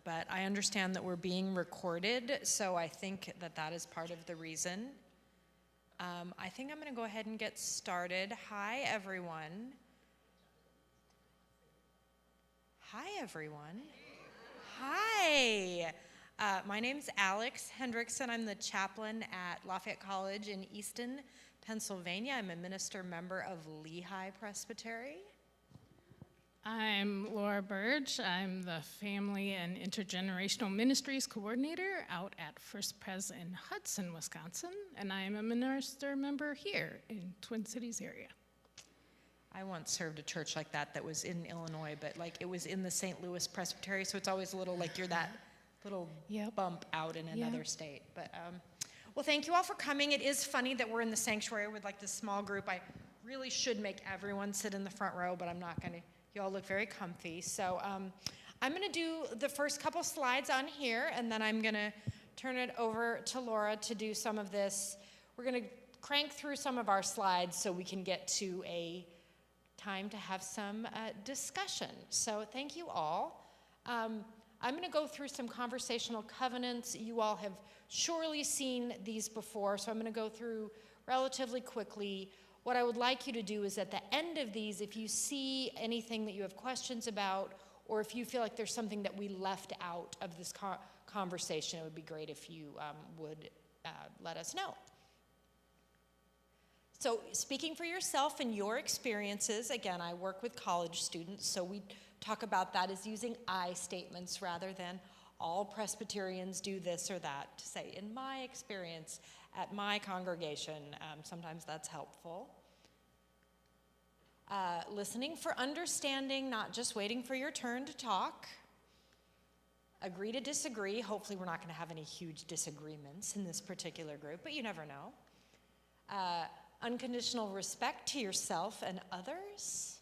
but I understand that we're being recorded, so I think that that is part of the reason. I think I'm going to go ahead and get started. Hi, everyone. Hi, everyone. Hi. My name's Alex Hendrickson. I'm the chaplain at Lafayette College in Easton, Pennsylvania. I'm a minister member of Lehigh Presbytery. I'm Laura Burge. I'm the Family and Intergenerational Ministries Coordinator out at First Pres in Hudson, Wisconsin, and I am a minister member here in Twin Cities area. I once served a church like that was in Illinois, but like it was in the St. Louis Presbytery, so it's always a little like you're that little bump out in another state. But well, thank you all for coming. It is funny that we're in the sanctuary with like this small group. I really should make everyone sit in the front row, but I'm not going to. You all look very comfy. So I'm going to do the first couple slides on here, and then I'm going to turn it over to Laura to do some of this. We're going to crank through some of our slides so we can get to a time to have some discussion. So thank you all. I'm going to go through some conversational covenants. You all have surely seen these before, so I'm going to go through relatively quickly. What I would like you to do is at the end of these, if you see anything that you have questions about, or if you feel like there's something that we left out of this conversation, it would be great if you would let us know. So speaking for yourself and your experiences, again, I work with college students, so we talk about that as using I statements rather than all Presbyterians do this or that, to say, in my experience at my congregation, sometimes that's helpful. Listening for understanding, not just waiting for your turn to talk. Agree to disagree. Hopefully we're not going to have any huge disagreements in this particular group, but you never know. Unconditional respect to yourself and others.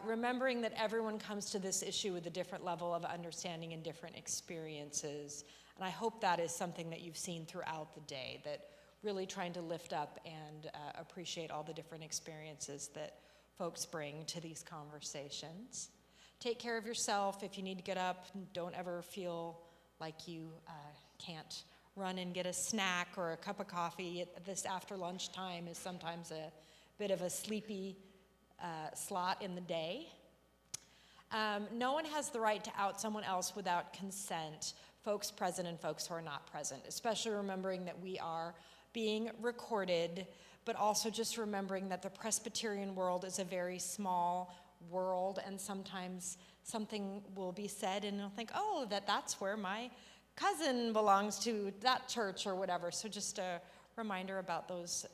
Remembering that everyone comes to this issue with a different level of understanding and different experiences. And I hope that is something that you've seen throughout the day, that really trying to lift up and appreciate all the different experiences that folks bring to these conversations. Take care of yourself. If you need to get up, don't ever feel like you can't run and get a snack or a cup of coffee at this after lunch time is sometimes a bit of a sleepy slot in the day. No one has the right to out someone else without consent, folks present and folks who are not present, especially remembering that we are being recorded, but also just remembering that the Presbyterian world is a very small world, and sometimes something will be said and you'll think, oh, that's where my cousin belongs to that church or whatever. So just a reminder about those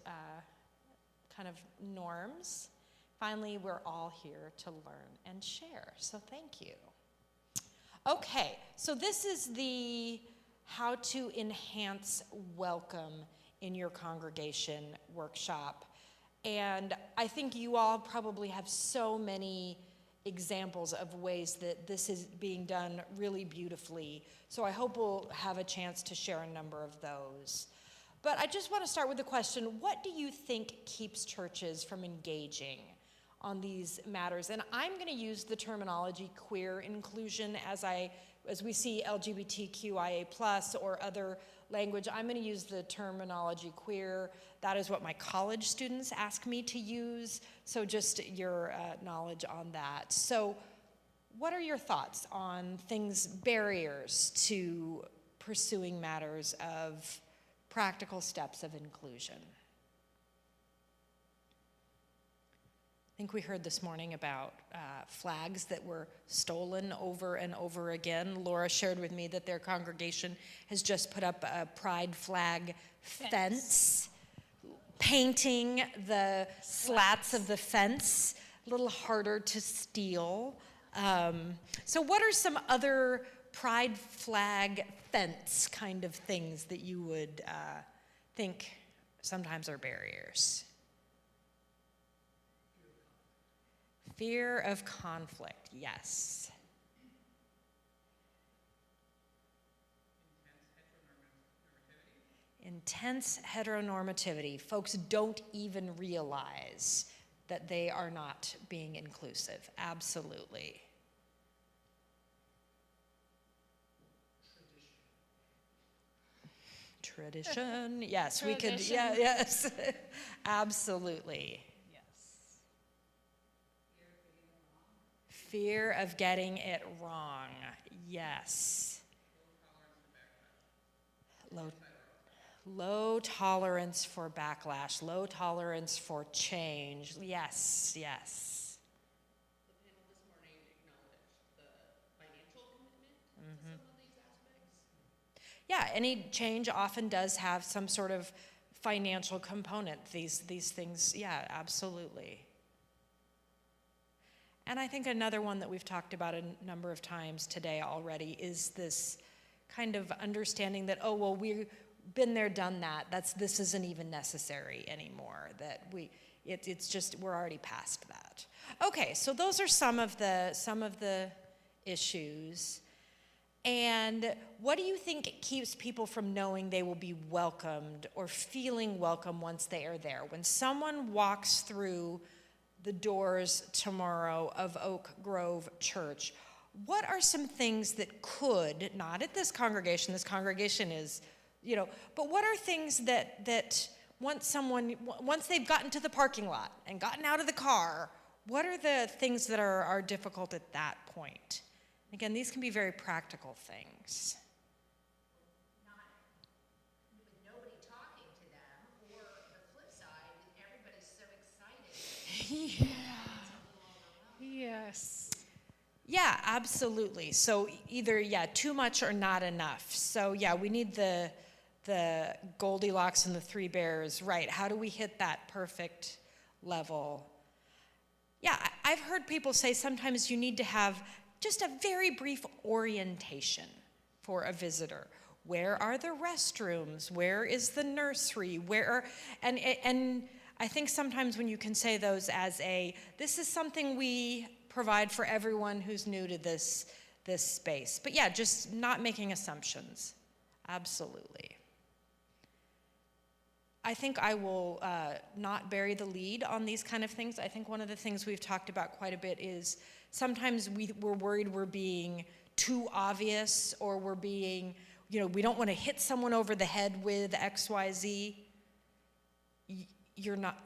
kind of norms. Finally, we're all here to learn and share, so thank you. Okay, so this is the How to Enhance Welcome in Your Congregation workshop. And I think you all probably have so many examples of ways that this is being done really beautifully. So I hope we'll have a chance to share a number of those. But I just want to start with the question, what do you think keeps churches from engaging on these matters? And I'm going to use the terminology queer inclusion as we see LGBTQIA+ or other language. I'm going to use the terminology queer. That is what my college students ask me to use, so just your knowledge on that. So what are your thoughts on barriers to pursuing matters of practical steps of inclusion? I think we heard this morning about flags that were stolen over and over again. Laura shared with me that their congregation has just put up a pride flag fence, painting the slats of the fence a little harder to steal. So what are some other pride flag fence kind of things that you would think sometimes are barriers? Fear of conflict, yes. Intense heteronormativity. Folks don't even realize that they are not being inclusive. Absolutely. Tradition, yes, we could, yeah, yes, absolutely. Yes. Fear of getting it wrong, yes. Low tolerance for backlash, low tolerance for change, yes, yes. The panel this morning acknowledged the financial commitment to some of these aspects. Yeah, any change often does have some sort of financial component. These things, yeah, absolutely. And I think another one that we've talked about a number of times today already is this kind of understanding that, oh, well, we've been there, done that. This isn't even necessary anymore. That it's just, we're already past that. Okay, so those are some of the issues. And what do you think keeps people from knowing they will be welcomed or feeling welcome once they are there? When someone walks through the doors tomorrow of Oak Grove Church, what are some things that could, not at this congregation is, but what are things that once they've gotten to the parking lot and gotten out of the car, what are the things that are difficult at that point? Again, these can be very practical things. Not with nobody talking to them, or the flip side, everybody's so excited. Yes. Yeah, absolutely. So either, too much or not enough. So yeah, we need the Goldilocks and the Three Bears, right? How do we hit that perfect level? Yeah, I've heard people say sometimes you need to have just a very brief orientation for a visitor. Where are the restrooms? Where is the nursery? And I think sometimes when you can say those as this is something we provide for everyone who's new to this space. But yeah, just not making assumptions. Absolutely. I think I will not bury the lead on these kind of things. I think one of the things we've talked about quite a bit is sometimes we're worried we're being too obvious, or we're being, we don't want to hit someone over the head with XYZ. You're not,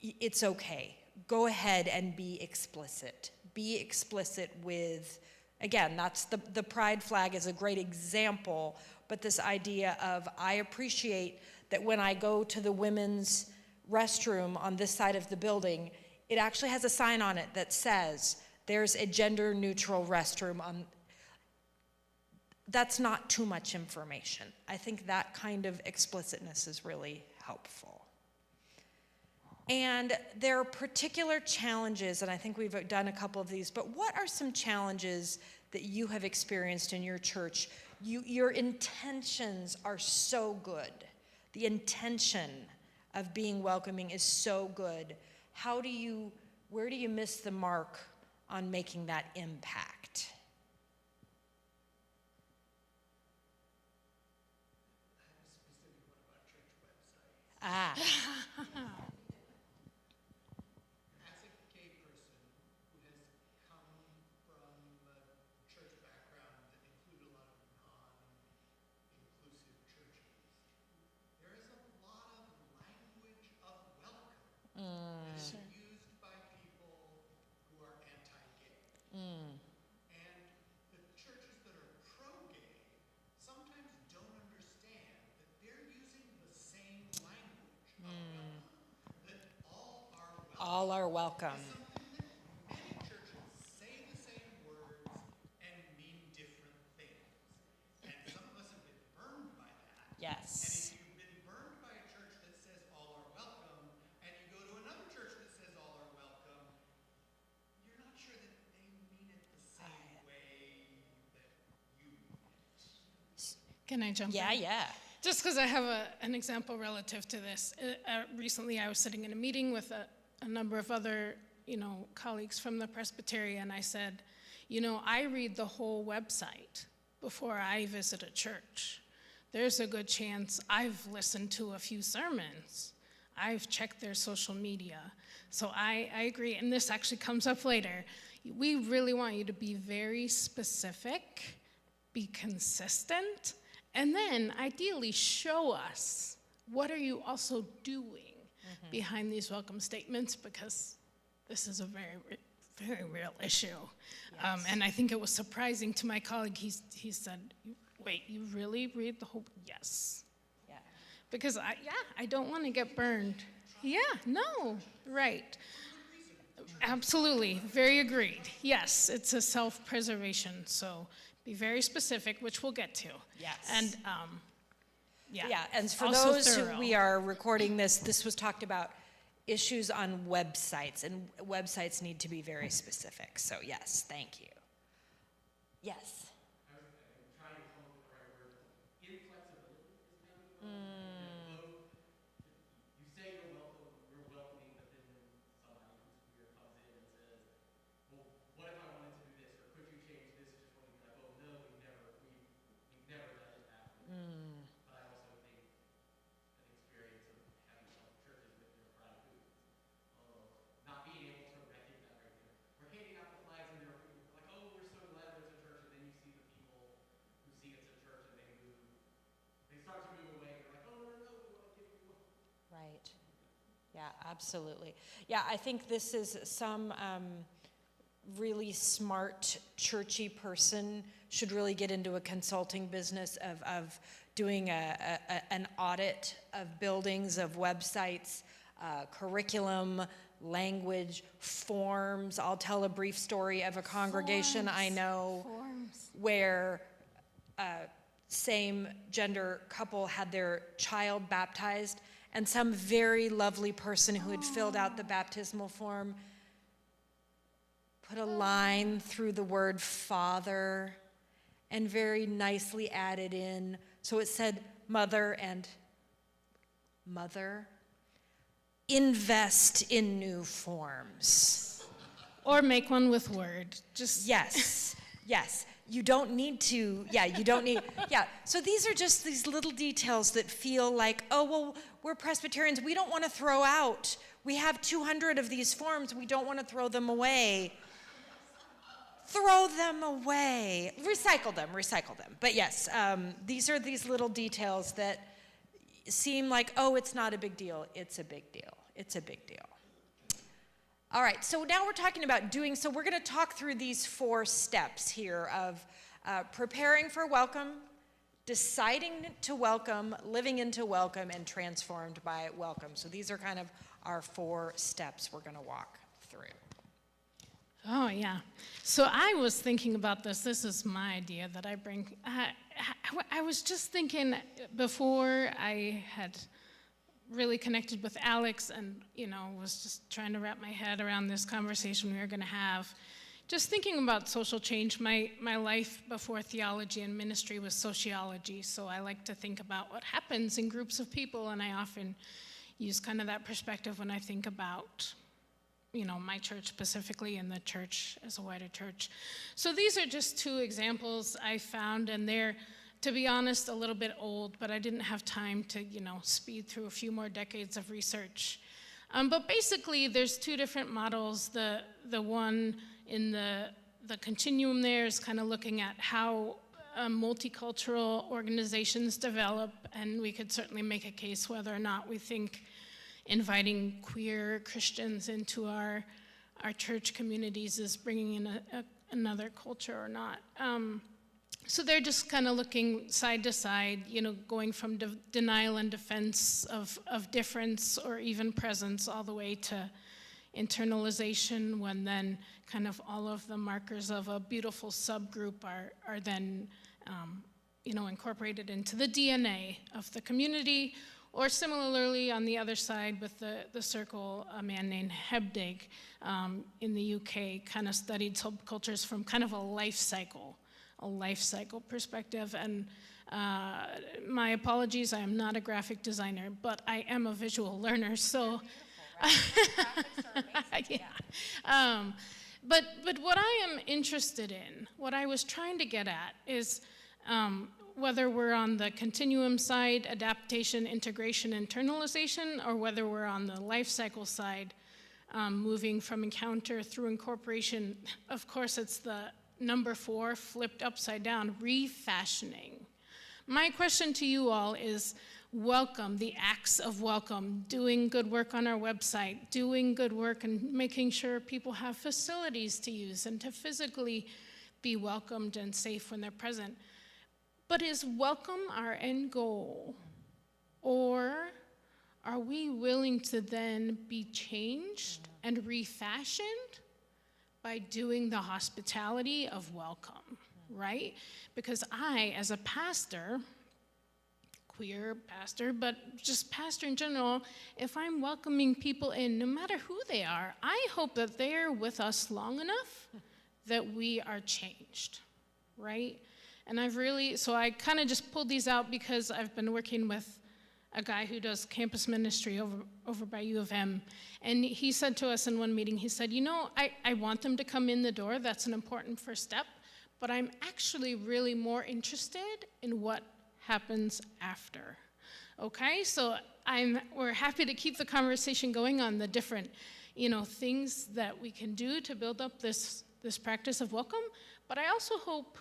it's okay. Go ahead and be explicit. Be explicit with, again, that's the pride flag is a great example, but this idea of, I appreciate that when I go to the women's restroom on this side of the building, it actually has a sign on it that says, there's a gender neutral restroom on. That's not too much information. I think that kind of explicitness is really helpful. And there are particular challenges, and I think we've done a couple of these, but what are some challenges that you have experienced in your church? Your intentions are so good. The intention of being welcoming is so good. Where do you miss the mark on making that impact? Ah. As a gay person who has come from a church background that included a lot of non-inclusive churches, there is a lot of language of welcome that is used by people who are anti-gay. And the churches that are pro-gay sometimes don't understand that they're using the same language of welcome, that all are welcome. All are welcome. Many churches say the same words and mean different things. And some of us have been burned by that. And Yes. if you've been burned by a church that says all are welcome, and you go to another church that says all are welcome, you're not sure that they mean it the same way that you mean it. Can I jump in? Yeah. Just because I have an example relative to this. Recently, I was sitting in a meeting with a number of other, colleagues from the Presbyterian. I said, I read the whole website before I visit a church. There's a good chance I've listened to a few sermons. I've checked their social media. So I agree, and this actually comes up later. We really want you to be very specific, be consistent, And then ideally show us what are you also doing behind these welcome statements, because this is a very real issue. And I think it was surprising to my colleague. He said, wait, you really read the whole, yes. Yeah. Because I don't want to get burned. Yeah, no, right. Absolutely, very agreed. Yes, it's a self-preservation, so be very specific, which we'll get to. Yes. And yeah. Yeah, and for also those who thorough. we are recording this was talked about issues on websites, and websites need to be very specific. So yes, thank you. Yes. I'm trying to come up with the right word. Inflexibility is kind of you say you're welcoming, but then somebody who's queer comes in and says, well, what if I wanted to do this, or could you change this? Just want to be like, oh no, we've never done it that way. But I also think an experience of having some churches with their pride who not being able to recognize, right there. We're handing out the flags and they're like, oh, we're so glad there's a church, and then you see the people who see it's a church and they start to move away. They're like, oh no, we want to give you one. Right. Yeah, absolutely. Yeah, I think this is some really smart, churchy person should really get into a consulting business of doing an audit of buildings, of websites, curriculum, language, forms. I'll tell a brief story of a congregation I know where same gender couple had their child baptized, and some very lovely person who had filled out the baptismal form put a line through the word father and very nicely added in. So it said mother and mother. Invest in new forms. Or make one with Word. Just Yes, yes. You don't need to, you don't need, So these are just these little details that feel like, oh, well, we're Presbyterians. We don't want to throw out. We have 200 of these forms. We don't want to throw them away. Throw them away. Recycle them. But yes, these are these little details that seem like, oh, it's not a big deal. It's a big deal. It's a big deal. All right, so now we're talking about doing, so we're going to talk through these 4 steps here of preparing for welcome, deciding to welcome, living into welcome, and transformed by welcome. So these are kind of our 4 steps we're going to walk through. Oh, yeah. So I was thinking about this. This is my idea that I bring. I was just thinking before I had really connected with Alex and, was just trying to wrap my head around this conversation we were going to have. Just thinking about social change. My life before theology and ministry was sociology, so I like to think about what happens in groups of people, and I often use kind of that perspective when I think about my church specifically and the church as a wider church. So these are just 2 examples I found, and they're, to be honest, a little bit old, but I didn't have time to, speed through a few more decades of research. But basically, there's 2 different models. The one in the continuum there is kind of looking at how multicultural organizations develop, and we could certainly make a case whether or not we think inviting queer Christians into our church communities is bringing in another culture or not. So they're just kind of looking side to side, going from denial and defense of difference or even presence all the way to internalization, when then kind of all of the markers of a beautiful subgroup are then incorporated into the DNA of the community. Or similarly, on the other side with the circle, a man named Hebdig in the UK kind of studied subcultures from kind of a life cycle perspective. And my apologies, I am not a graphic designer, but I am a visual learner, so. Yeah. But what I am interested in, what I was trying to get at is whether we're on the continuum side, adaptation, integration, internalization, or whether we're on the life cycle side, moving from encounter through incorporation. Of course, it's the number 4 flipped upside down, refashioning. My question to you all is welcome, the acts of welcome, doing good work on our website, doing good work and making sure people have facilities to use and to physically be welcomed and safe when they're present. But is welcome our end goal? Or are we willing to then be changed and refashioned by doing the hospitality of welcome, right? Because I, as a pastor, queer pastor, but just pastor in general, if I'm welcoming people in, no matter who they are, I hope that they're with us long enough that we are changed, right? And so I kind of just pulled these out because I've been working with a guy who does campus ministry over by U of M. And he said to us in one meeting, he said, I want them to come in the door. That's an important first step. But I'm actually really more interested in what happens after. Okay? So we're happy to keep the conversation going on the different, things that we can do to build up this practice of welcome. But I also hope,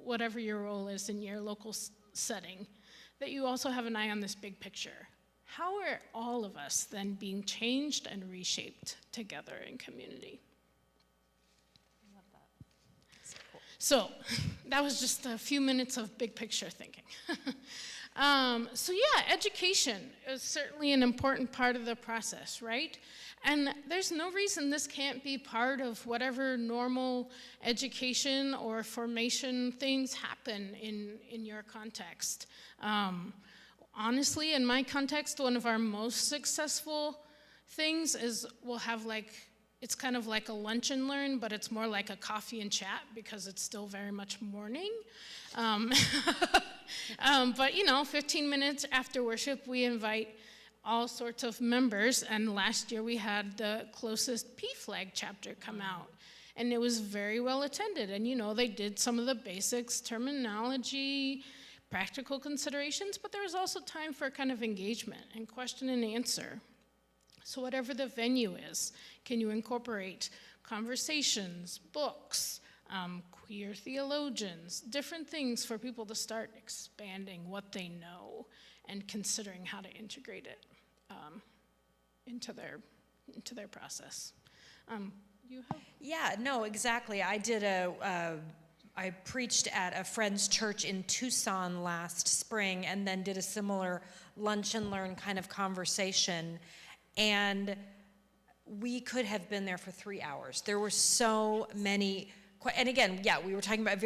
whatever your role is in your local setting, that you also have an eye on this big picture. How are all of us then being changed and reshaped together in community? I love that. So cool. So that was just a few minutes of big picture thinking. Education is certainly an important part of the process, right? And there's no reason this can't be part of whatever normal education or formation things happen in your context. Honestly, in my context, one of our most successful things is we'll have it's kind of like a lunch and learn, but it's more like a coffee and chat because it's still very much morning. But 15 minutes after worship, we invite all sorts of members, and last year we had the closest PFLAG chapter come out, and it was very well attended, and they did some of the basics, terminology, practical considerations, but there was also time for kind of engagement and question and answer. So whatever the venue is, can you incorporate conversations, books, queer theologians, different things for people to start expanding what they know and considering how to integrate it into their process. You have? Yeah, no, exactly. I preached at a friend's church in Tucson last spring and then did a similar lunch and learn kind of conversation. And we could have been there for 3 hours. There were so many, and again, we were talking about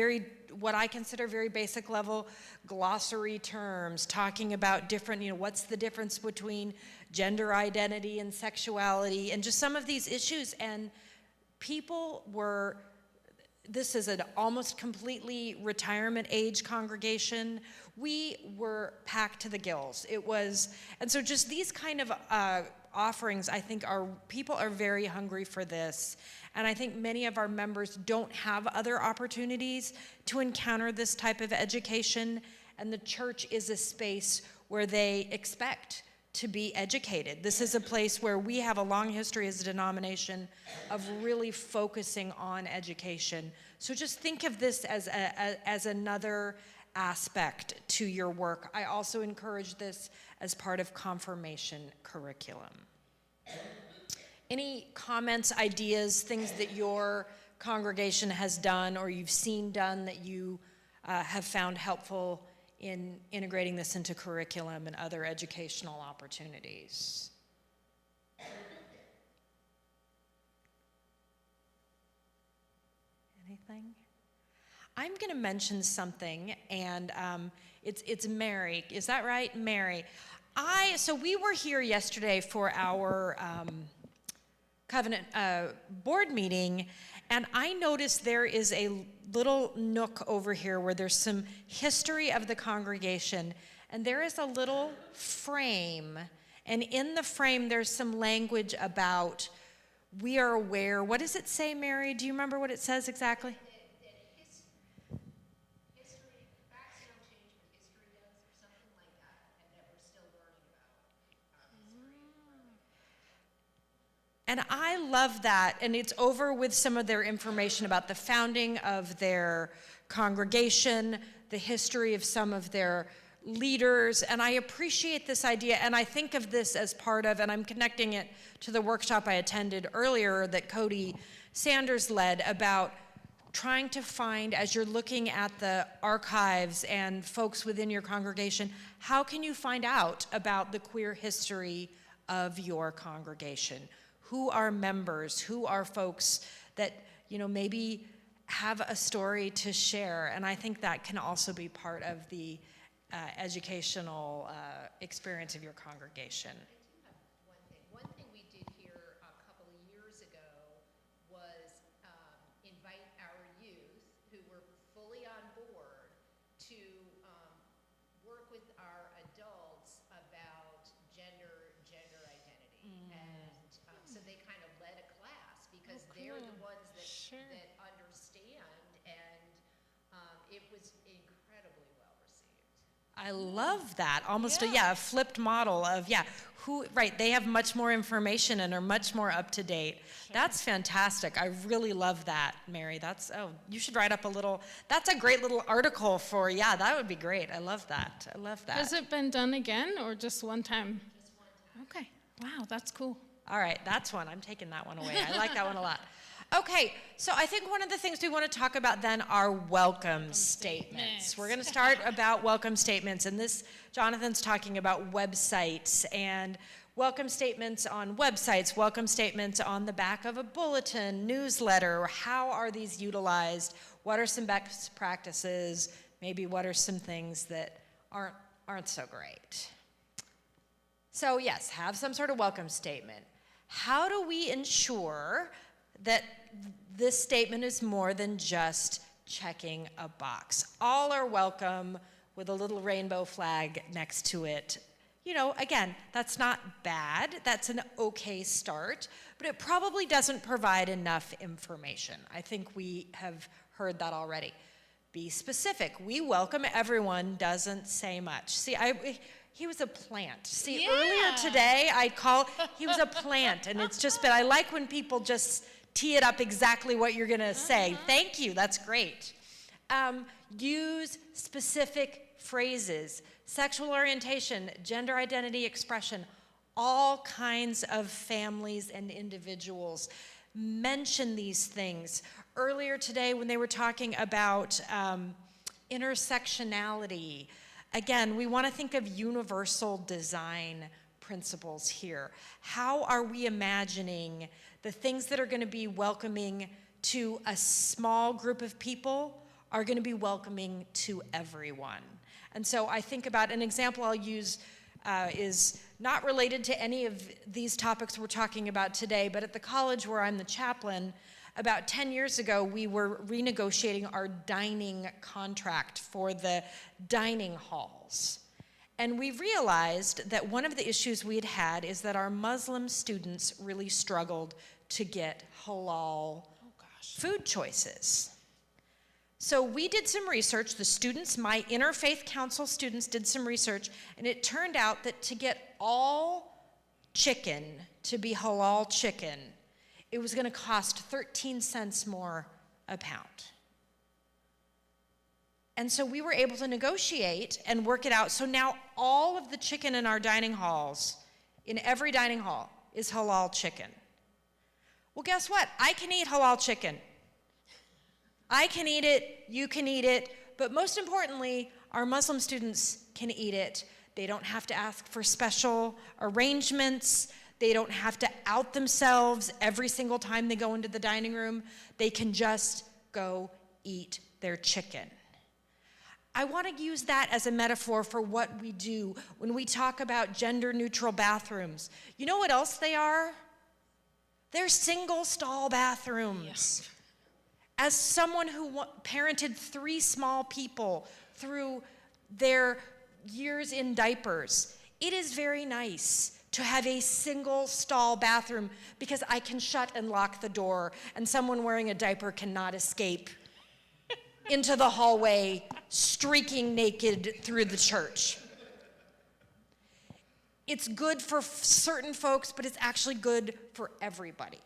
what I consider very basic level glossary terms, talking about different, what's the difference between gender identity and sexuality, and just some of these issues. And this is an almost completely retirement age congregation. We were packed to the gills. And so just these kind of offerings, I think people are very hungry for this. And I think many of our members don't have other opportunities to encounter this type of education. And the church is a space where they expect to be educated. This is a place where we have a long history as a denomination of really focusing on education. So just think of this as another aspect to your work. I also encourage this as part of confirmation curriculum. Any comments, ideas, things that your congregation has done or you've seen done that you have found helpful in integrating this into curriculum and other educational opportunities? Anything? I'm going to mention something, and it's Mary. Is that right, Mary? So we were here yesterday for our Covenant board meeting, and I noticed there is a little nook over here where there's some history of the congregation, and there is a little frame, and in the frame there's some language about we are aware. What does it say, Mary? Do you remember what it says exactly? History, facts don't change, but history does, or something like that, and that we're still learning about history. And I love that. And it's over with some of their information about the founding of their congregation, the history of some of their leaders. And I appreciate this idea. And I think of this as part of, and I'm connecting it to the workshop I attended earlier that Cody Sanders led about trying to find, as you're looking at the archives and folks within your congregation, how can you find out about the queer history of your congregation? Who are members? Who are folks that, maybe have a story to share? And I think that can also be part of the educational experience of your congregation. I do have one thing. One thing we did here a couple of years ago was invite our youth who were fully on board to work with our adults about gender identity. And so they kind of led a class because they're the ones that, that understand, and it was incredibly well received. I love that. Almost a flipped model of, they have much more information and are much more up to date. That's fantastic. I really love that, Mary. You should write up that's a great little article for, that would be great. I love that. Has it been done again or just one time? Just one time. Okay. Wow, that's cool. All right, that's one. I'm taking that one away. I like that one a lot. Okay, so I think one of the things we want to talk about then are welcome statements. We're going to start about welcome statements, and Jonathan's talking about websites and welcome statements on websites, welcome statements on the back of a bulletin, newsletter. How are these utilized? What are some best practices? Maybe what are some things that aren't so great? So yes, have some sort of welcome statement. How do we ensure that this statement is more than just checking a box? All are welcome with a little rainbow flag next to it. Again, that's not bad. That's an okay start, but it probably doesn't provide enough information. I think we have heard that already. Be specific. We welcome everyone doesn't say much. See, he was a plant. See, earlier today, he was a plant, and it's just been, I like when people just tee it up exactly what you're gonna say. Thank you, that's great. Use specific phrases, sexual orientation, gender identity expression, all kinds of families and individuals. Mention these things. Earlier today when they were talking about intersectionality, again, we want to think of universal design principles here. How are we imagining the things that are going to be welcoming to a small group of people are going to be welcoming to everyone? And so I think about an example I'll use is not related to any of these topics we're talking about today, but at the college where I'm the chaplain, about 10 years ago, we were renegotiating our dining contract for the dining halls. And we realized that one of the issues we'd had is that our Muslim students really struggled to get halal food choices. So we did some research. The students, my interfaith council students, did some research, and it turned out that to get all chicken to be halal chicken, it was going to cost 13 cents more a pound. And so we were able to negotiate and work it out. So now all of the chicken in our dining halls, in every dining hall, is halal chicken. Well, guess what? I can eat halal chicken. I can eat it, you can eat it, but most importantly, our Muslim students can eat it. They don't have to ask for special arrangements. They don't have to out themselves every single time they go into the dining room. They can just go eat their chicken. I want to use that as a metaphor for what we do when we talk about gender-neutral bathrooms. You know what else they are? They're single-stall bathrooms. Yes. As someone who parented 3 small people through their years in diapers, it is very nice to have a single stall bathroom because I can shut and lock the door and someone wearing a diaper cannot escape into the hallway streaking naked through the church. it's good for certain folks, but it's actually good for everybody.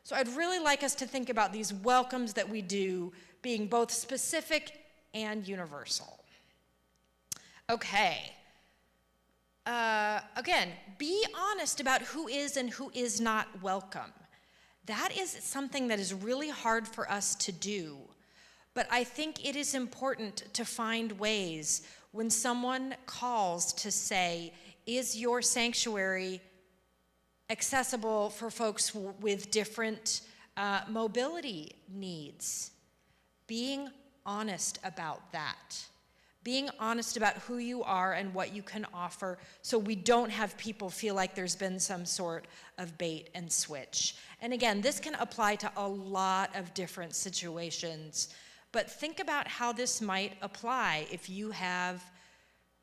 So I'd really like us to think about these welcomes that we do being both specific and universal. Okay. Again, be honest about who is and who is not welcome. That is something that is really hard for us to do. But I think it is important to find ways when someone calls to say, is your sanctuary accessible for folks with different mobility needs? Being honest about that. Being honest about who you are and what you can offer so we don't have people feel like there's been some sort of bait and switch. And again, this can apply to a lot of different situations, but think about how this might apply if you have,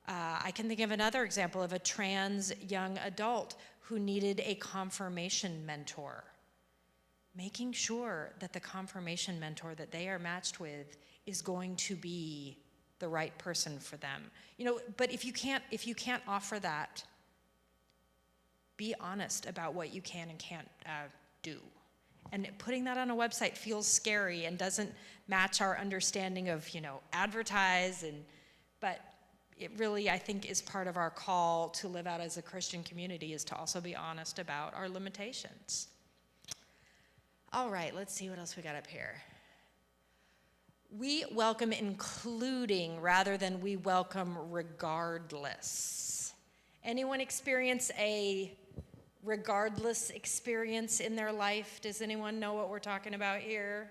I can think of another example of a trans young adult who needed a confirmation mentor. Making sure that the confirmation mentor that they are matched with is going to be the right person for them. But if you can't offer that, be honest about what you can and can't do. And putting that on a website feels scary and doesn't match our understanding of, advertise, but it really, I think, is part of our call to live out as a Christian community, is to also be honest about our limitations. All right, let's see what else we got up here. We welcome including rather than we welcome regardless. Anyone experience a regardless experience in their life? Does anyone know what we're talking about here?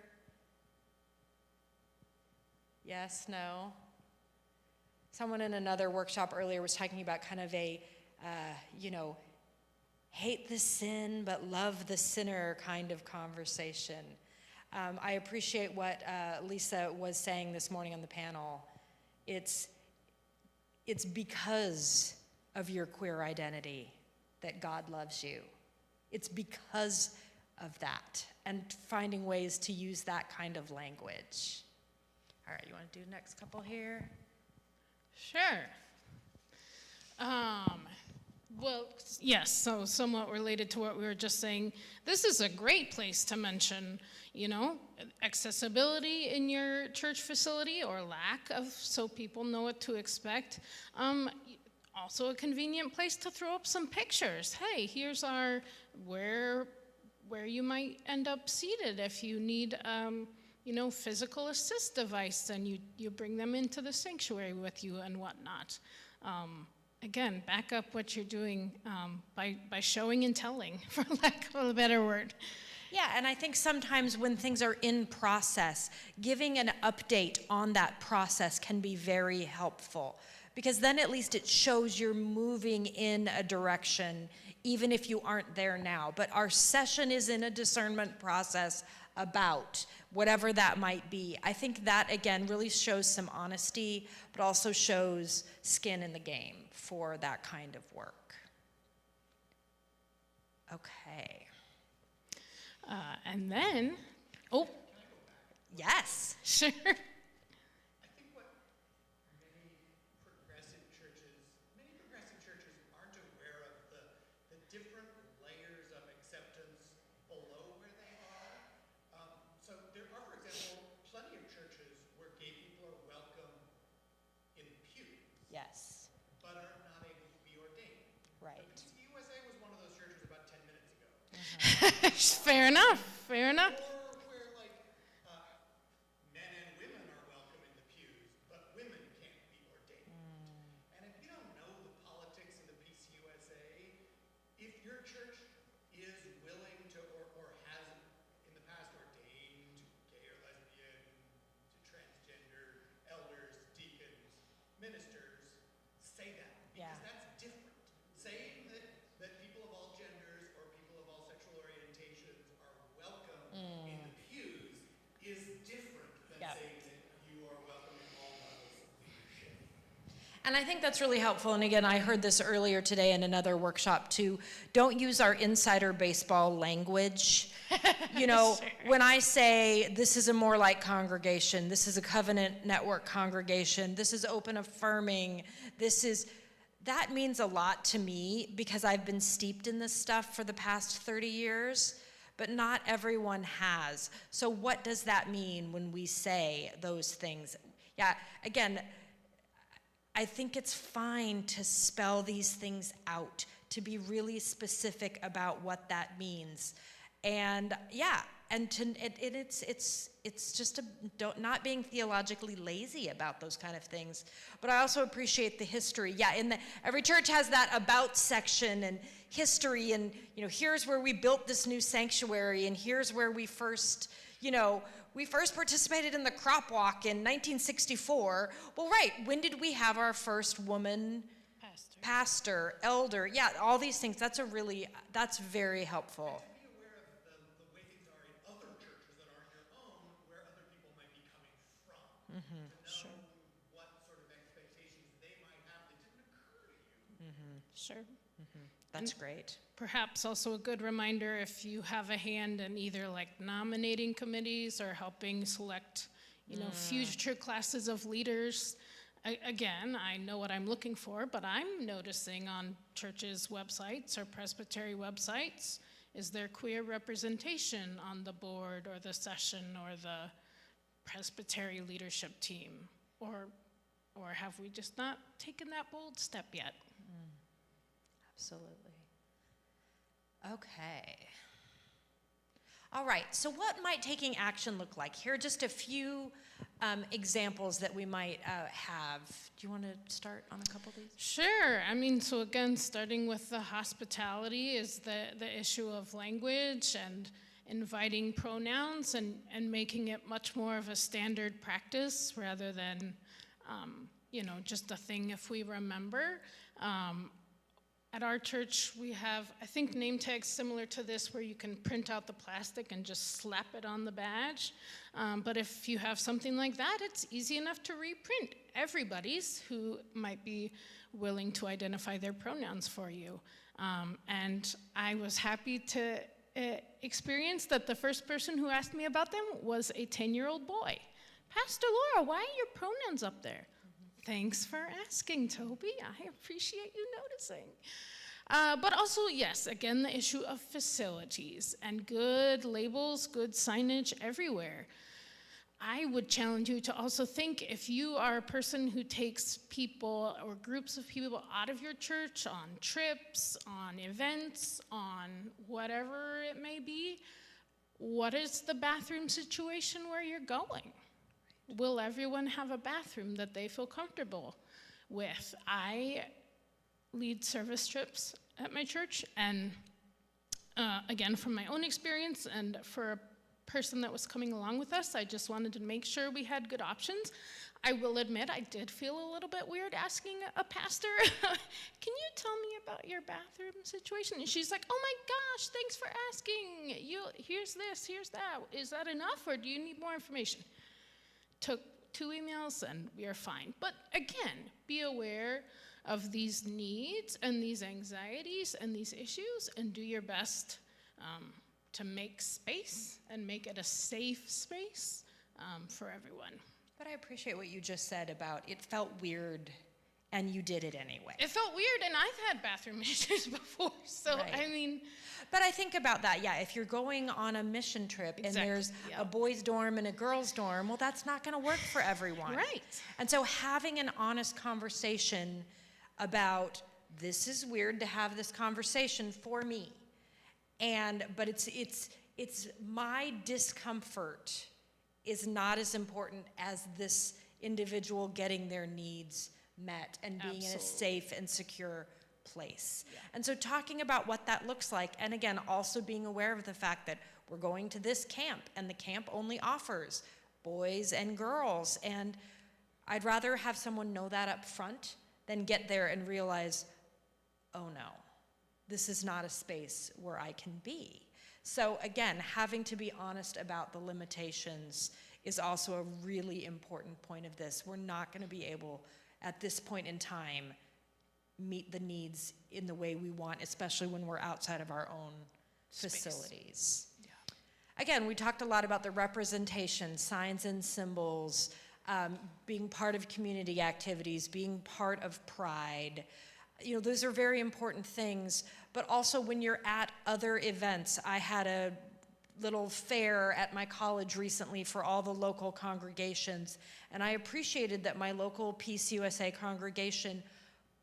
Yes, no? Someone in another workshop earlier was talking about kind of a, hate the sin but love the sinner kind of conversation. I appreciate what Lisa was saying this morning on the panel. It's because of your queer identity that God loves you. It's because of that, and finding ways to use that kind of language. All right, you want to do the next couple here? Sure. Well, yes, so somewhat related to what we were just saying, this is a great place to mention, accessibility in your church facility or lack of, so people know what to expect. Also a convenient place to throw up some pictures. Hey, here's our, where you might end up seated if you need, physical assist device, and you bring them into the sanctuary with you and whatnot. Again, back up what you're doing by showing and telling, for lack of a better word. Yeah, and I think sometimes when things are in process, giving an update on that process can be very helpful, because then at least it shows you're moving in a direction, even if you aren't there now. But our session is in a discernment process about whatever that might be. I think that, again, really shows some honesty, but also shows skin in the game for that kind of work. Okay. And then, yes. Sure. I think what many progressive churches aren't aware of the different layers of acceptance below where they are. So there are, for example, plenty of churches where gay people are welcome in the pews, Yes. but are not able to be ordained. Right. The PCUSA was one of those churches about 10 minutes ago. Fair enough. Fair enough. Or where, men and women are welcome in the pews, but women can't be ordained. And if you don't know the politics of the PCUSA, if your church is willing to, or has in the past ordained gay or lesbian, to transgender elders, deacons, ministers, say that, because Yeah. that's different. Saying that people of all genders or people of all sexual orientations are welcome in the pews is different than Yep. saying that you are welcome in all levels of leadership. And I think that's really helpful. And again, I heard this earlier today in another workshop too. Don't use our insider baseball language. Sure. When I say this is a more like congregation, this is a covenant network congregation, this is open affirming, this is, that means a lot to me because I've been steeped in this stuff for the past 30 years, but not everyone has. So what does that mean when we say those things? Yeah, again, I think it's fine to spell these things out, to be really specific about what that means. And yeah, and it's just not being theologically lazy about those kind of things. But I also appreciate the history. Yeah, every church has that about section and history, and here's where we built this new sanctuary, and here's where we first participated in the crop walk in 1964. Well, right, when did we have our first woman pastor, elder? Yeah, all these things. That's very helpful. Be aware of the way things are in other churches that aren't your own, where other people might be coming from. To know what sort of expectations they might have that didn't occur to you. Sure. That's great. Perhaps also a good reminder if you have a hand in either like nominating committees or helping select, future classes of leaders. Again, I know what I'm looking for, but I'm noticing on churches' websites or presbytery websites, is there queer representation on the board or the session or the presbytery leadership team? Or have we just not taken that bold step yet? Absolutely. Okay. All right, so what might taking action look like? Here are just a few examples that we might have. Do you want to start on a couple of these? Sure. So again, starting with the hospitality is the issue of language and inviting pronouns and making it much more of a standard practice rather than, just a thing if we remember. At our church, we have, I think, name tags similar to this where you can print out the plastic and just slap it on the badge. But if you have something like that, it's easy enough to reprint everybody's who might be willing to identify their pronouns for you. And I was happy to experience that the first person who asked me about them was a 10-year-old boy. Pastor Laura, why are your pronouns up there? Thanks for asking, Toby. I appreciate you noticing. But also, yes, again, the issue of facilities and good labels, good signage everywhere. I would challenge you to also think if you are a person who takes people or groups of people out of your church on trips, on events, on whatever it may be, what is the bathroom situation where you're going? Will everyone have a bathroom that they feel comfortable with? I lead service trips at my church, and again, from my own experience and for a person that was coming along with us, I just wanted to make sure we had good options. I will admit I did feel a little bit weird asking a pastor, can you tell me about your bathroom situation? And she's like, oh my gosh, thanks for asking. Here's this, here's that. Is that enough, or do you need more information? Took 2 emails and we are fine. But again, be aware of these needs and these anxieties and these issues and do your best to make space and make it a safe space for everyone. But I appreciate what you just said about it felt weird and you did it anyway. It felt weird, and I've had bathroom issues before, so right. But I think about that, yeah, if you're going on a mission trip and there's a boys' dorm and a girls' dorm, well, that's not going to work for everyone. Right. And so having an honest conversation about, this is weird to have this conversation for me, but it's my discomfort is not as important as this individual getting their needs met and being in a safe and secure place. Yeah. And so talking about what that looks like, and again, also being aware of the fact that we're going to this camp, and the camp only offers boys and girls, and I'd rather have someone know that up front than get there and realize, oh no, this is not a space where I can be. So again, having to be honest about the limitations is also a really important point of this. We're not going to be able, at this point in time, meet the needs in the way we want, especially when we're outside of our own facilities. Yeah. Again, we talked a lot about the representation, signs and symbols, being part of community activities, being part of Pride. those are very important things. But also when you're at other events, I had a little fair at my college recently for all the local congregations, and I appreciated that my local Peace USA congregation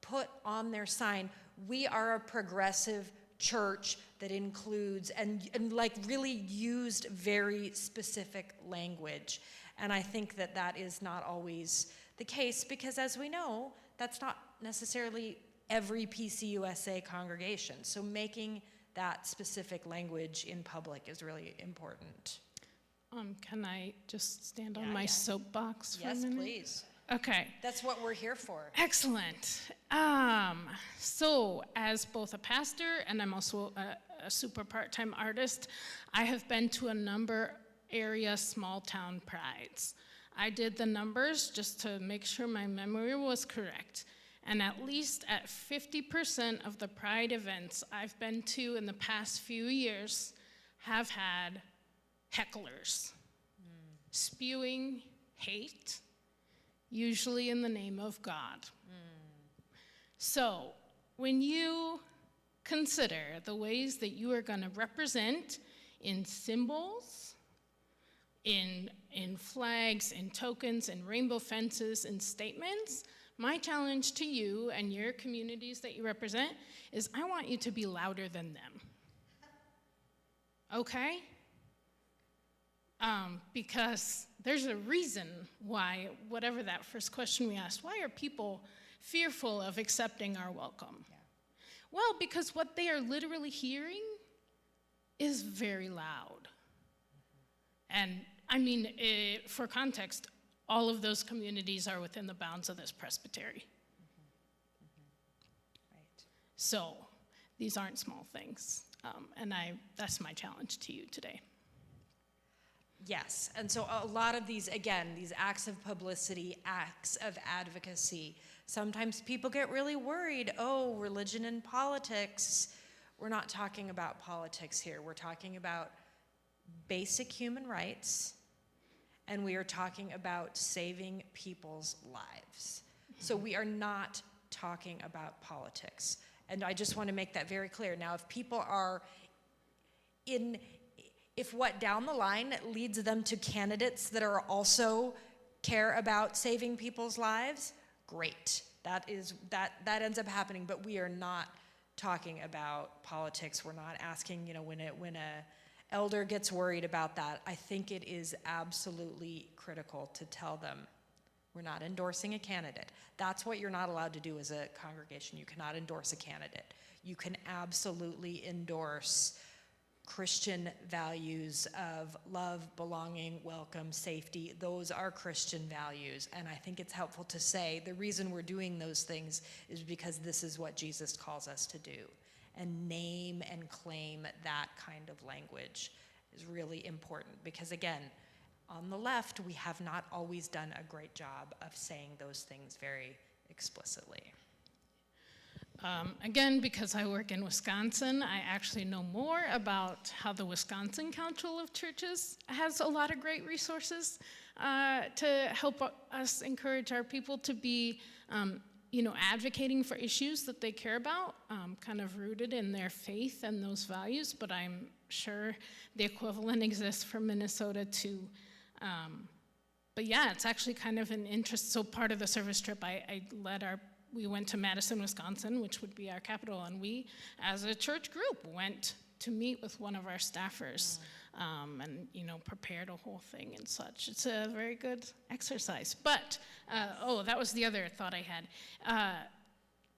put on their sign, "We are a progressive church that includes," and like really used very specific language. And I think that that is not always the case, because as we know, that's not necessarily every PCUSA congregation. So making that specific language in public is really important. Can I just stand on Yeah, my yeah. soapbox for Yes, a minute? please. Okay. That's what we're here for. Excellent. So, as both a pastor and I'm also a super part-time artist, I have been to a number area small town prides. I did the numbers just to make sure my memory was correct. And at least at 50% of the pride events I've been to in the past few years have had hecklers spewing hate, usually in the name of God. So, when you consider the ways that you are going to represent in symbols, in flags, in tokens, in rainbow fences, in statements, my challenge to you and your communities that you represent is I want you to be louder than them. Okay? Because there's a reason why, whatever that first question we asked, why are people fearful of accepting our welcome? Yeah. Well, because what they are literally hearing is very loud. And I mean, for context, all of those communities are within the bounds of this presbytery. Right. So these aren't small things. And that's my challenge to you today. Yes, and so a lot of these, again, these acts of publicity, acts of advocacy, sometimes people get really worried, oh, religion and politics. We're not talking about politics here. We're talking about basic human rights, and we are talking about saving people's lives. So we are not talking about politics. And I just want to make that very clear. Now, if people are if what down the line leads them to candidates that are also care about saving people's lives, great. That ends up happening, but we are not talking about politics. We're not asking, when a elder gets worried about that, I think it is absolutely critical to tell them, we're not endorsing a candidate. That's what you're not allowed to do as a congregation. You cannot endorse a candidate. You can absolutely endorse Christian values of love, belonging, welcome, safety. Those are Christian values. And I think it's helpful to say the reason we're doing those things is because this is what Jesus calls us to do. And name and claim that kind of language is really important because, again, on the left, we have not always done a great job of saying those things very explicitly. Again, because I work in Wisconsin, I actually know more about how the Wisconsin Council of Churches has a lot of great resources to help us encourage our people to be, advocating for issues that they care about, kind of rooted in their faith and those values, but I'm sure the equivalent exists for Minnesota too. But yeah, it's actually kind of an interest. So part of the service trip, we went to Madison, Wisconsin, which would be our capital, and we, as a church group, went to meet with one of our staffers and, prepared a whole thing and such. It's a very good exercise. But, that was the other thought I had.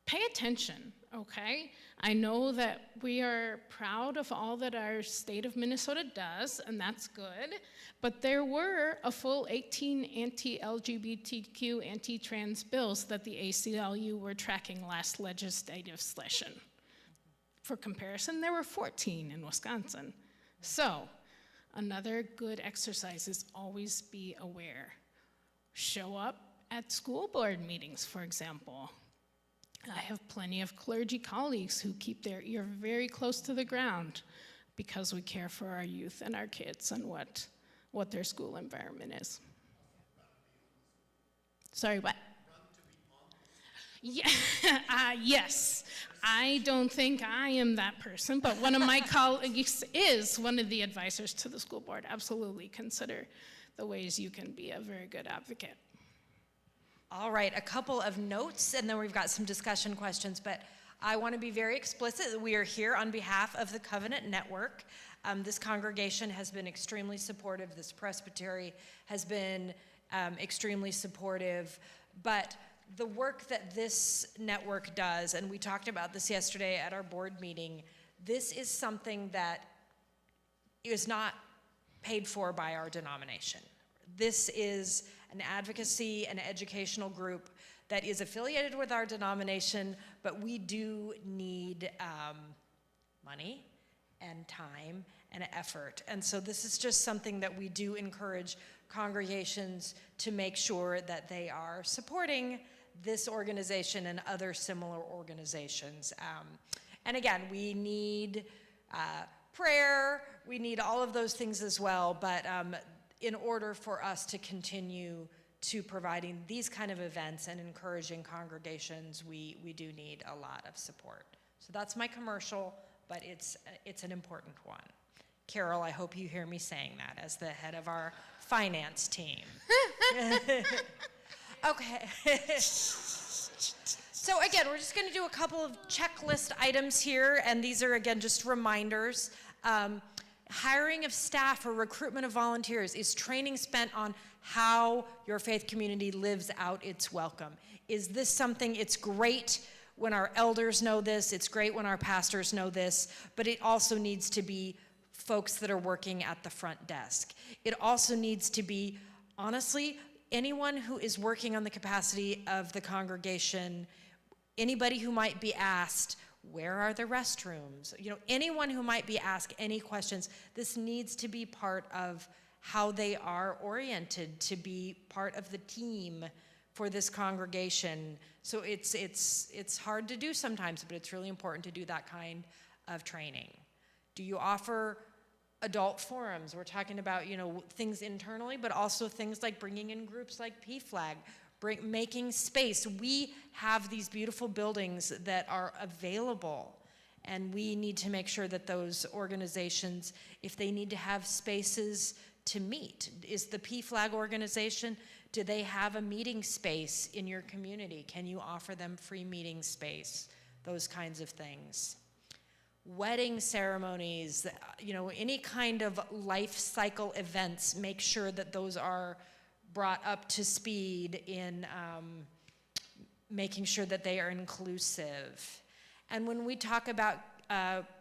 Pay attention, okay? I know that we are proud of all that our state of Minnesota does, and that's good, but there were a full 18 anti-LGBTQ, anti-trans bills that the ACLU were tracking last legislative session. For comparison, there were 14 in Wisconsin. So, another good exercise is always be aware. Show up at school board meetings, for example. I have plenty of clergy colleagues who keep their ear very close to the ground because we care for our youth and our kids and what their school environment is. Sorry, what? Yeah, yes. I don't think I am that person, but one of my colleagues is one of the advisors to the school board. Absolutely consider the ways you can be a very good advocate. All right, a couple of notes, and then we've got some discussion questions, but I want to be very explicit that we are here on behalf of the Covenant Network. This congregation has been extremely supportive. This presbytery has been extremely supportive, but the work that this network does, and we talked about this yesterday at our board meeting, this is something that is not paid for by our denomination. This is an advocacy and educational group that is affiliated with our denomination, but we do need money and time and effort. And so this is just something that we do encourage congregations to make sure that they are supporting this organization and other similar organizations. And again, we need prayer, we need all of those things as well, but in order for us to continue to providing these kind of events and encouraging congregations, we do need a lot of support. So that's my commercial, but it's an important one. Carol, I hope you hear me saying that as the head of our finance team. Okay. So again, we're just going to do a couple of checklist items here, and these are, again, just reminders. Hiring of staff or recruitment of volunteers. Is training spent on how your faith community lives out its welcome? Is this something, it's great when our elders know this, it's great when our pastors know this, but it also needs to be folks that are working at the front desk. It also needs to be, honestly, anyone who is working on the capacity of the congregation, anybody who might be asked, where are the restrooms? You know, anyone who might be asked any questions, this needs to be part of how they are oriented to be part of the team for this congregation. So it's hard to do sometimes, but it's really important to do that kind of training. Do you offer adult forums? We're talking about, you know, things internally, but also things like bringing in groups like PFLAG, making space. We have these beautiful buildings that are available, and we need to make sure that those organizations, if they need to have spaces to meet, is the PFLAG organization, do they have a meeting space in your community? Can you offer them free meeting space? Those kinds of things. Wedding ceremonies, you know, any kind of life cycle events, make sure that those are brought up to speed in making sure that they are inclusive. And when we talk about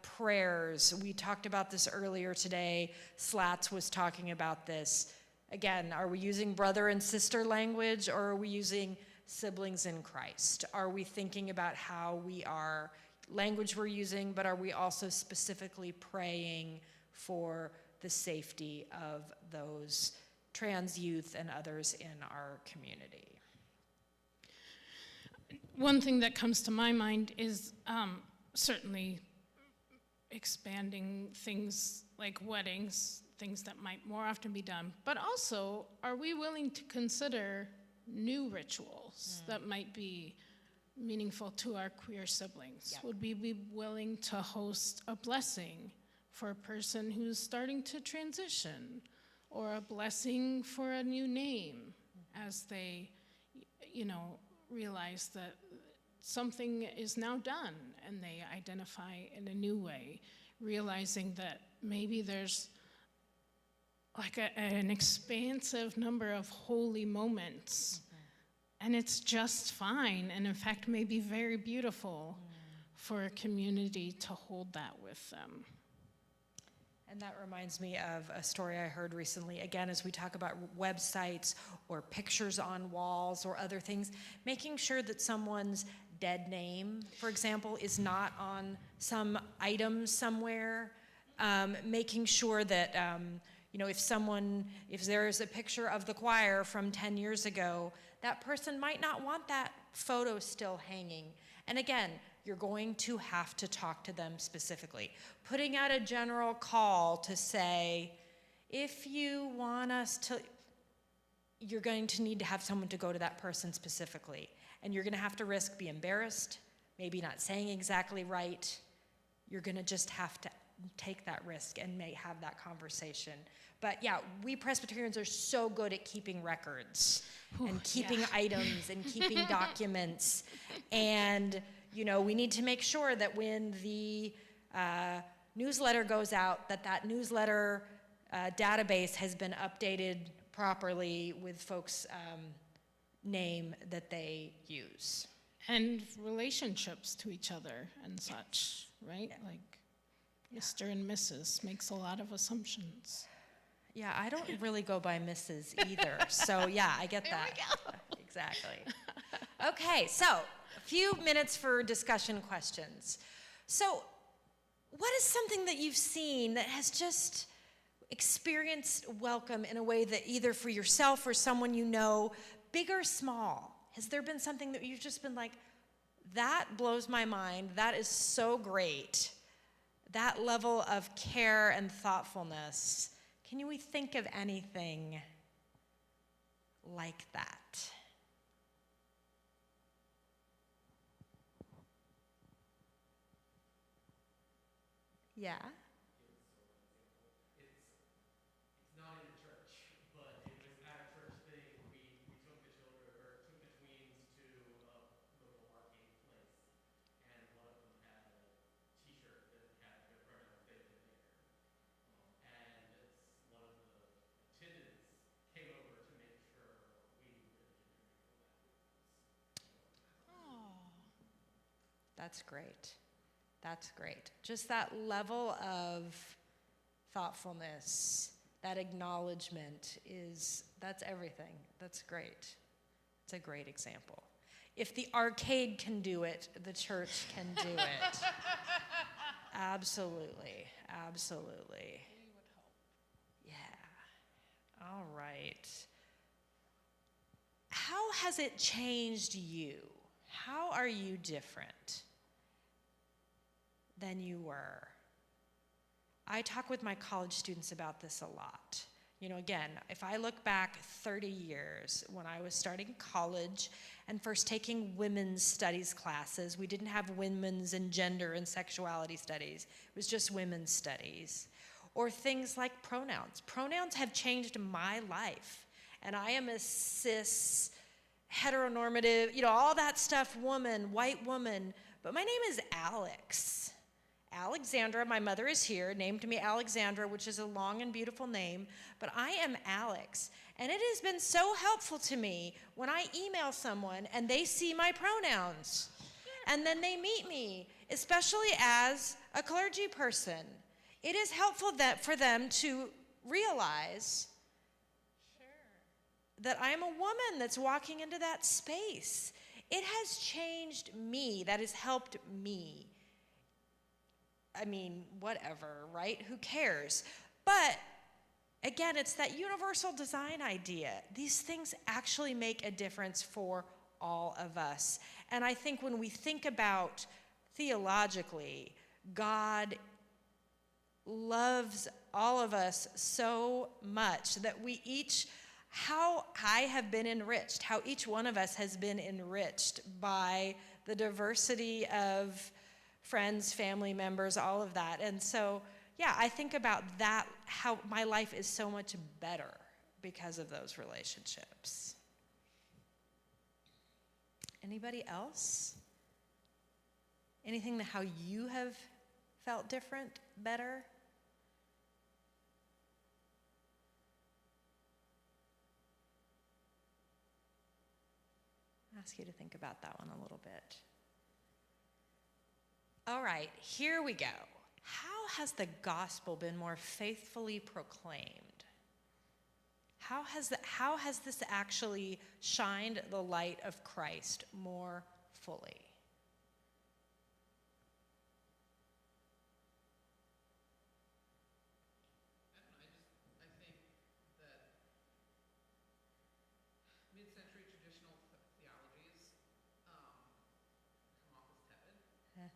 prayers, we talked about this earlier today, Slats was talking about this. Again, are we using brother and sister language, or are we using siblings in Christ? Are we thinking about how we are, language we're using, but are we also specifically praying for the safety of those trans youth and others in our community? One thing that comes to my mind is certainly expanding things like weddings, things that might more often be done, but also, are we willing to consider new rituals that might be meaningful to our queer siblings? Yep. Would we be willing to host a blessing for a person who's starting to transition, or a blessing for a new name as they, you know, realize that something is now done and they identify in a new way, realizing that maybe there's like an expansive number of holy moments, and it's just fine, and in fact may be very beautiful for a community to hold that with them. And that reminds me of a story I heard recently. Again, as we talk about websites or pictures on walls or other things, making sure that someone's dead name, for example, is not on some item somewhere. Making sure that, you know, if there is a picture of the choir from 10 years ago, that person might not want that photo still hanging. And again, you're going to have to talk to them specifically. Putting out a general call to say, if you want us to, you're going to need to have someone to go to that person specifically. And you're going to have to risk be embarrassed, maybe not saying exactly right. You're going to just have to take that risk and have that conversation. But yeah, we Presbyterians are so good at keeping records and keeping items and keeping documents. And, you know, we need to make sure that when the newsletter goes out, that newsletter database has been updated properly with folks' name that they use. And relationships to each other and such, right? Like Mr. and Mrs. makes a lot of assumptions. Yeah, I don't really go by Mrs. either. So yeah, I get that. There we go. Exactly. Okay, so a few minutes for discussion questions. So what is something that you've seen that has just experienced welcome in a way that either for yourself or someone you know, big or small? Has there been something that you've just been like, that blows my mind, that is so great, that level of care and thoughtfulness? Can we think of anything like that? Yeah. It's not in a church, but it was at a church thing. We took the children, or took the tweens to a local arcade place, and one of them had a T-shirt that had the pronouns they were there. And one of the attendants came over to make sure we really That's great. That's great. Just that level of thoughtfulness, that acknowledgement that's everything. That's great. It's a great example. If the arcade can do it, the church can do it. Absolutely. Absolutely. Yeah. All right. How has it changed you? How are you different than you were? I talk with my college students about this a lot. You know, again, if I look back 30 years when I was starting college and first taking women's studies classes, we didn't have women's and gender and sexuality studies. It was just women's studies. Or things like pronouns. Pronouns have changed my life. And I am a cis, heteronormative, you know, all that stuff, woman, white woman. But my name is Alex. Alexandra, my mother is here, named me Alexandra, which is a long and beautiful name, but I am Alex. And it has been so helpful to me when I email someone and they see my pronouns. And then they meet me, especially as a clergy person. It is helpful for them to realize that I am a woman that's walking into that space. It has changed me. That has helped me. I mean, whatever, right? Who cares? But again, it's that universal design idea. These things actually make a difference for all of us. And I think when we think about theologically, God loves all of us so much that we each, how I have been enriched, how each one of us has been enriched by the diversity of friends, family members, all of that. And so, yeah, I think about that, how my life is so much better because of those relationships. Anybody else? Anything that how you have felt different, better? I'll ask you to think about that one a little bit. All right, here we go. How has the gospel been more faithfully proclaimed? How has this actually shined the light of Christ more fully? I think that mid-century traditional theologies come off as tepid. Eh.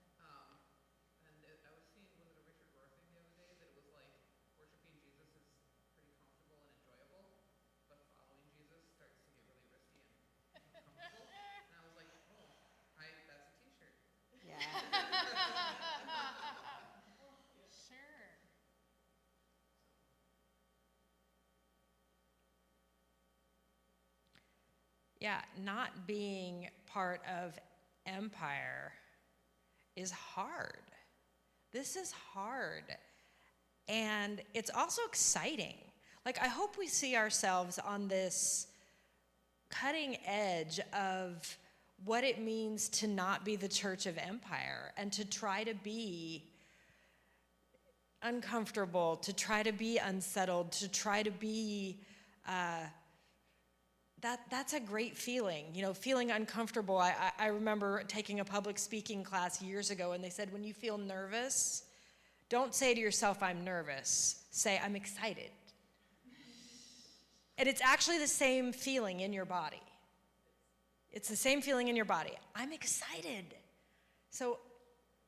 And I was seeing, was it a Richard Rohr thing the other day, that it was like worshiping Jesus is pretty comfortable and enjoyable, but following Jesus starts to get really risky and uncomfortable. And I was like, Yeah, not being part of Empire is hard. This is hard. And it's also exciting. Like, I hope we see ourselves on this cutting edge of what it means to not be the Church of Empire and to try to be uncomfortable, to try to be unsettled, to try to be, that's a great feeling, feeling uncomfortable. I remember taking a public speaking class years ago, and they said, when you feel nervous, don't say to yourself, I'm nervous. Say, I'm excited. And it's actually the same feeling in your body. It's the same feeling in your body. I'm excited. So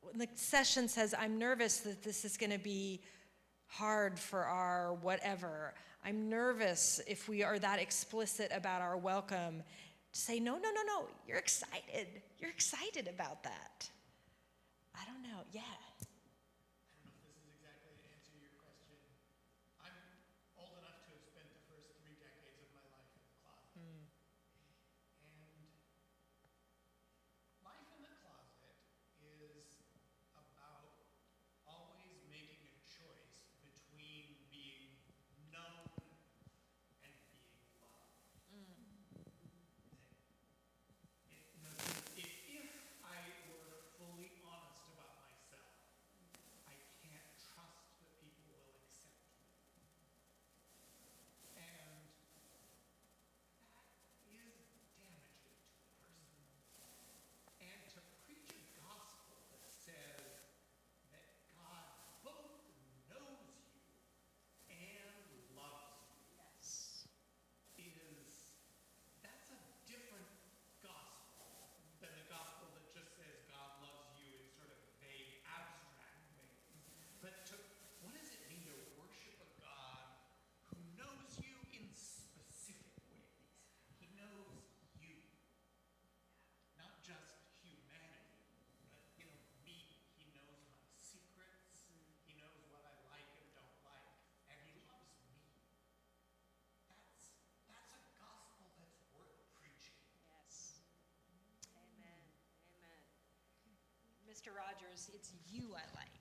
when the session says, I'm nervous that this is going to be hard for our whatever, I'm nervous if we are that explicit about our welcome, to say, no, you're excited. You're excited about that. I don't know, yeah. I don't know if this is exactly to answer your question. I'm old enough to have spent the first 3 decades of my life in the closet. And life in the closet is about always making a choice between being known and being loved. If I were fully honest about myself, I can't trust that people will accept me. And that is damaging to a person. And to preach a gospel that says that God both knows you and loves you that's a different gospel than the gospel that just says God loves you in sort of vague, abstract ways. But what does it mean to worship a God who knows you in specific ways? He knows you. Not just humanity, but me. He knows my secrets. He knows what I like and don't like. And he loves me. That's a gospel that's worth preaching. Yes. Amen. Amen. Mr. Rogers, it's you I like.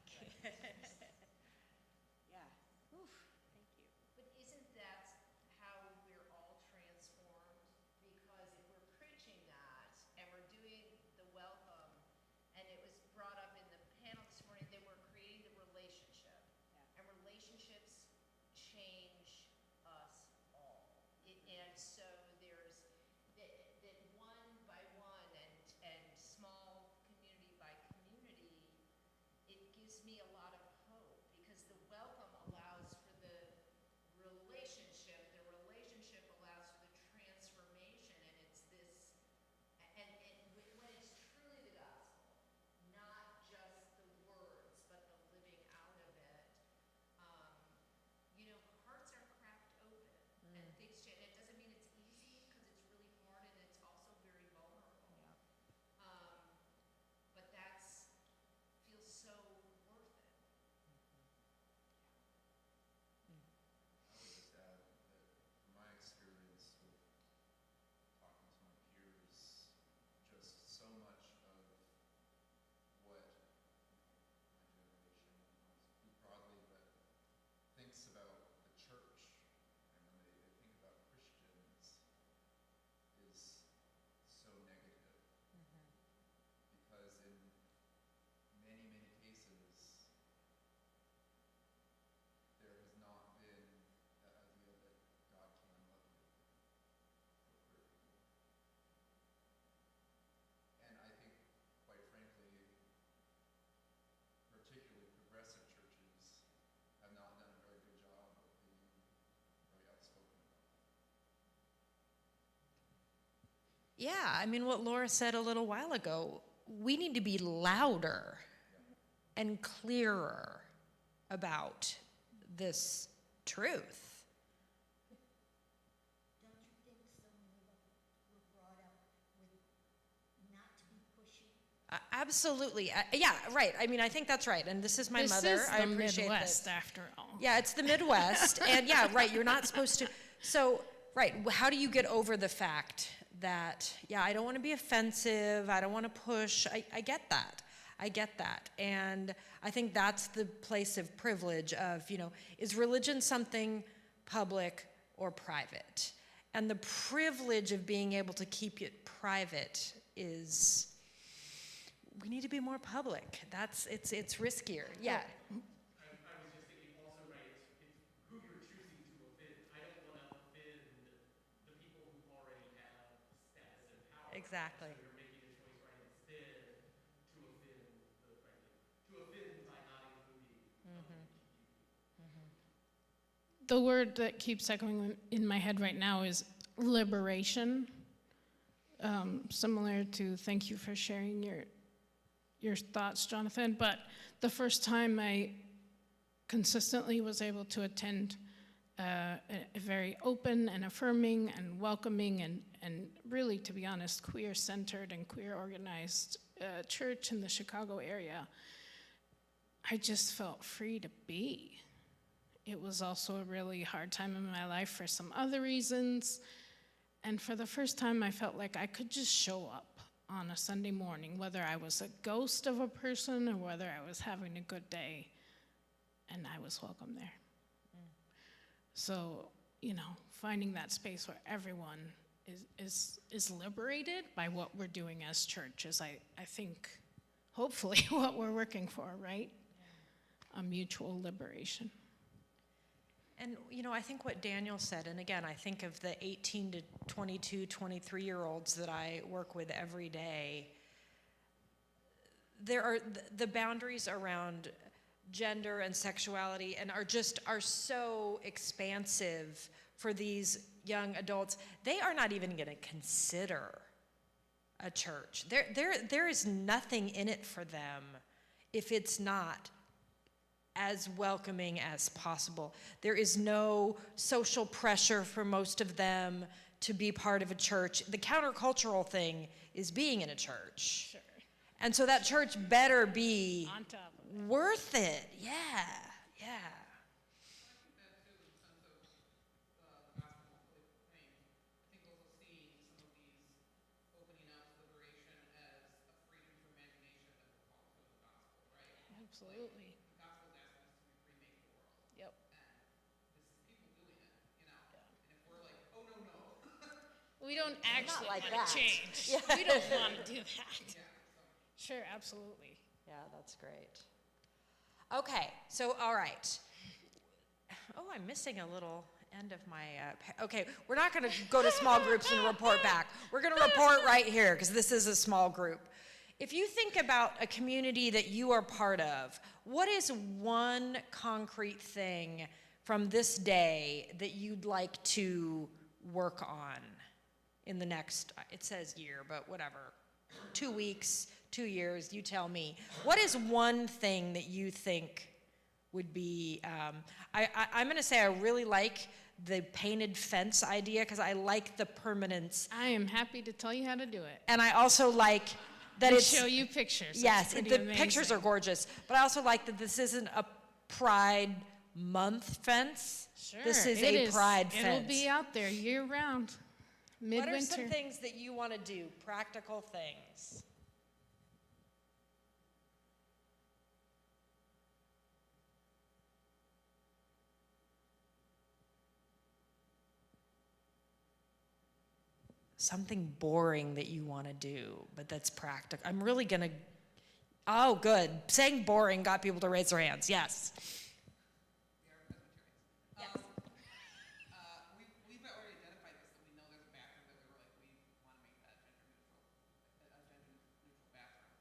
Yeah. Oof. Thank you. But isn't that how we're all transformed? Because if we're preaching that and we're doing the welcome, and it was brought up in the panel this morning, that we're creating the relationship. Yeah. And relationships change us all. And so there's that one by one and small community by community, it gives me a lot of hope, because the welcome allows for the relationship allows for the transformation, and it's this, and when it's truly the gospel, not just the words, but the living out of it, hearts are cracked open, and things change. It doesn't mean it's easy, because it's really hard, and it's also very vulnerable. But that's feels so worth it. I would just add that from my experience with talking to my peers, just so much of what my generation, broadly, but thinks about the church, and when they think about Christians, is so negative. Because in many, many cases, there has not been that idea that God can love you for queer people. And I think, quite frankly, particularly progressive churches have not done a very good job of being very outspoken about that. Yeah, I mean, what Laura said a little while ago, we need to be louder and clearer about this truth. Don't you think some were brought up with not to be pushy? Absolutely. Yeah, right. I mean, I think that's right. And this is my This mother. is I the appreciate Midwest, this. after all. Yeah, it's the Midwest. And yeah, right, you're not supposed to. So, right, how do you get over the fact that, yeah, I don't want to be offensive, I don't want to push. I get that. I get that. And I think that's the place of privilege of, you know, is religion something public or private? And the privilege of being able to keep it private is, we need to be more public. It's riskier. Yeah. I was just thinking also, right, it's who you're choosing to offend. I don't want to offend the people who already have status and power. Exactly. So you're making a choice right instead to offend by not including The word that keeps echoing in my head right now is liberation. Similar to thank you for sharing your thoughts, Jonathan. But the first time I consistently was able to attend a very open and affirming and welcoming and really, to be honest, queer-centered and queer-organized church in the Chicago area, I just felt free to be. It was also a really hard time in my life for some other reasons. And for the first time, I felt like I could just show up on a Sunday morning, whether I was a ghost of a person or whether I was having a good day, and I was welcome there. So, you know, finding that space where everyone is liberated by what we're doing as church is, I think, hopefully what we're working for, right? A mutual liberation. And, you know, I think what Daniel said, and again, I think of the 18 to 22, 23-year-olds that I work with every day, there are the boundaries around gender and sexuality and are so expansive for these young adults. They are not even going to consider a church. There is nothing in it for them if it's not as welcoming as possible. There is no social pressure for most of them to be part of a church. The countercultural thing is being in a church. Sure. And so that church better be On top of it. worth it. Yeah, yeah. Absolutely. Yep. We don't actually like want that. to change. We don't want to do that. Sure, absolutely. Yeah, that's great. Okay, so all right. Oh, I'm missing a little end of my, okay, we're not going to go to small groups and report back. We're going to report right here because this is a small group. If you think about a community that you are part of, what is one concrete thing from this day that you'd like to work on in the next, it says year, but whatever, 2 weeks, 2 years, you tell me. What is one thing that you think would be, I'm going to say I really like the painted fence idea because I like the permanence. I am happy to tell you how to do it. And I also like that And it's, show you pictures. yes, It's the pretty pictures are amazing. gorgeous, but I also like that this isn't a Pride Month fence. Sure, This is it a Pride It'll fence. be out there year round, What midwinter. are some things that you want to do, practical things? Something boring that you want to do, but that's practical. I'm really going to, oh, good. Saying boring got people to raise their hands. Yes. We've already identified this, that we know there's a bathroom that we were like, we want to make that gender neutral bathroom.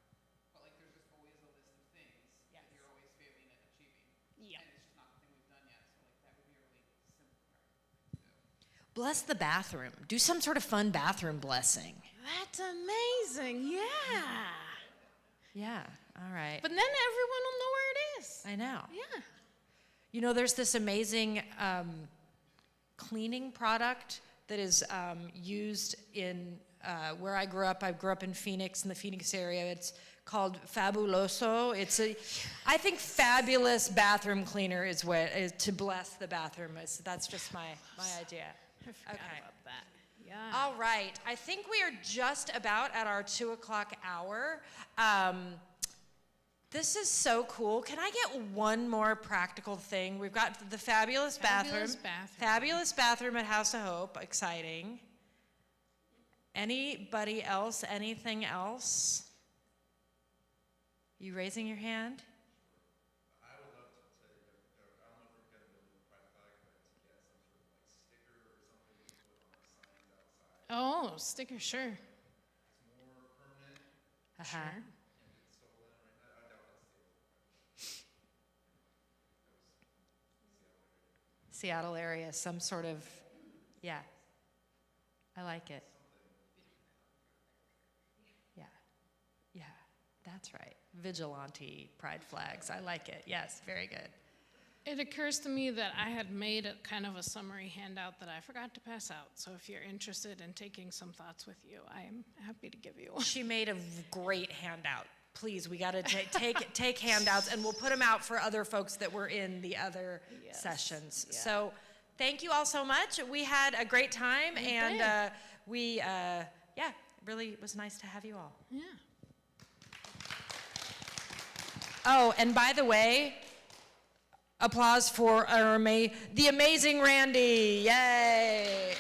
But like, there's just always a list of things that you're always failing at achieving. Yeah. And it's just not the thing we've done yet, so like, that would be a really simple practical thing to do. Bless the bathroom. Do some sort of fun bathroom blessing. That's amazing, yeah. Yeah, all right. But then everyone will know where it is. I know. Yeah. You know, there's this amazing cleaning product that is used in where I grew up. I grew up in Phoenix, in the Phoenix area. It's called Fabuloso. I think fabulous bathroom cleaner is what is to bless the bathroom. That's just my idea. I forgot Okay. about that. Yeah. All right, I think we are just about at our 2 o'clock hour. This is so cool. Can I get one more practical thing? We've got the fabulous bathroom. Fabulous bathroom at House of Hope. Exciting. Anybody else? Anything else? You raising your hand? I would love to say, I don't know if we're gonna build a pride flag, but to get some sort of like sticker or something to put on our signs outside. Oh, sticker, sure. It's more permanent, Uh-huh. Sure. and it's stolen right now. I doubt it's stolen. That was Seattle area, some sort of, yeah. I like it. Yeah, yeah, that's right. Vigilante pride flags, I like it. Yes, very good. It occurs to me that I had made a kind of a summary handout that I forgot to pass out. So if you're interested in taking some thoughts with you, I am happy to give you one. She made a great handout. Please, we got to take handouts, and we'll put them out for other folks that were in the other Yes, sessions. yeah. So thank you all so much. We had a great time, We and did. yeah, really it was nice to have you all. Yeah. Oh, and by the way, applause for the amazing Randy. Yay.